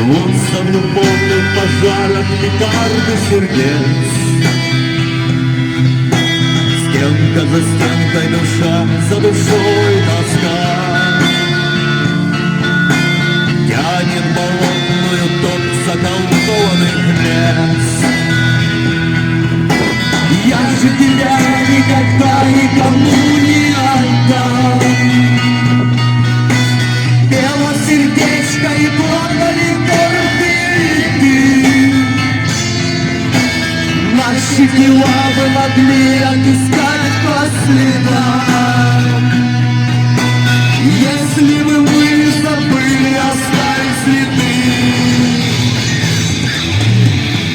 Рвутся в любовных пожарах петарды сердец. Стенка за стенкой, душа за душой тоска. Тянет болотную топь заколдованных мест. Я же тебя никогда никому не отдам. Пела сердечко и плакали гордые ты. Наши тела вы могли отыскать по следам. Если бы мы забыли оставить следы.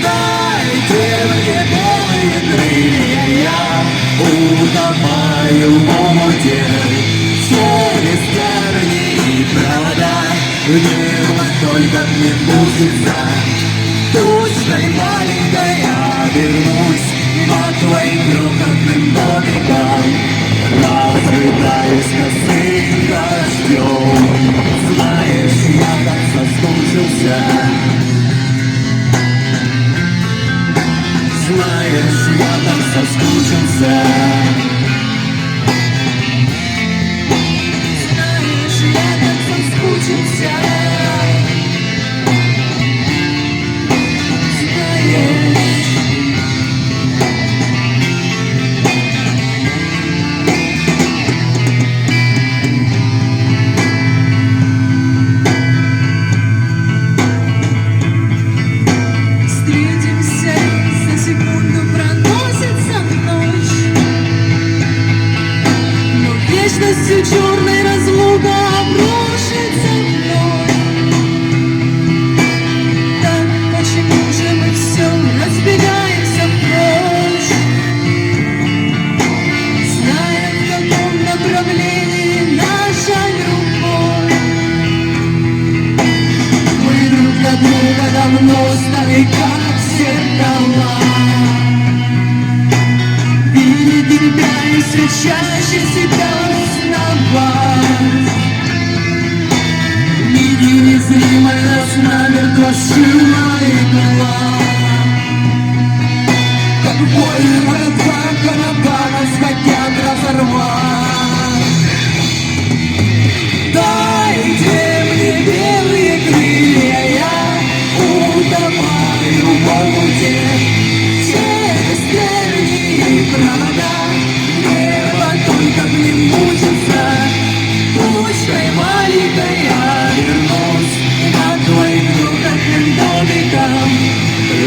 Дайте мне белые крылья, я утопаю в омуте. Через тернии и провода, небо только мне мучится. Тучной маленькой я вернусь по твоим крохотным домикам. Разрыдаюсь косым дождем. Знаешь, я так соскучился. Знаешь, я так соскучился. Знаешь, я так соскучился. Вечностью черной разлука обрушится вновь. Так почему же мы все разбегаемся прочь, зная, в каком направлении наша любовь? Мы друг для друга давно стали как зеркала. Видеть тебя и все чаще себя узнавать. Миги незримой нас намертво сшила игла. Как больно руках карабанов хотят разорвать. Дайте мне белые крылья, я утопаю в омуте. Через тернии и провода, небо только мне мучится. Тучкой маленькой я вернусь по твоим крохотным домикам.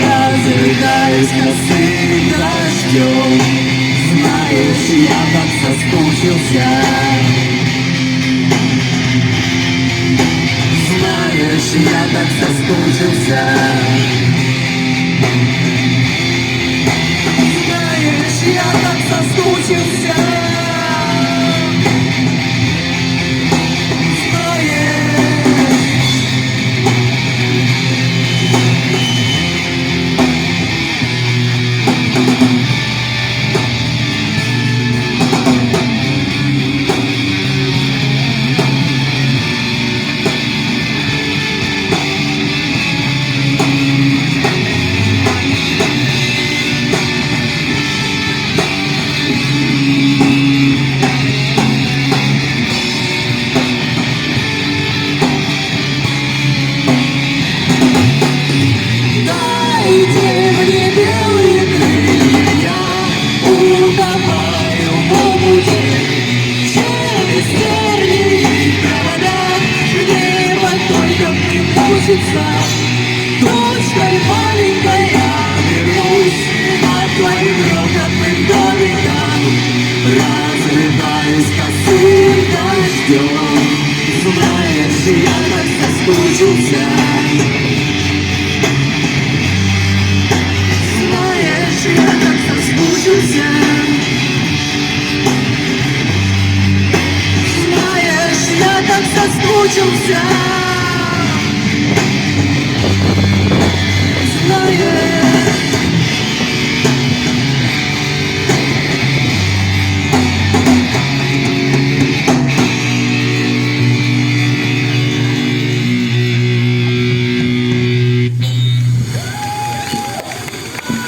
Разрыдаюсь косым дождем. Знаешь, я так соскучился. Знаешь, я так соскучился. Знаешь, я так соскучился. Тучкой маленькой я вернусь по твоим крохотным домикам. Разрыдаюсь косым дождем. Знаешь, я так соскучился. Знаешь, я так соскучился. Знаешь, я так соскучился.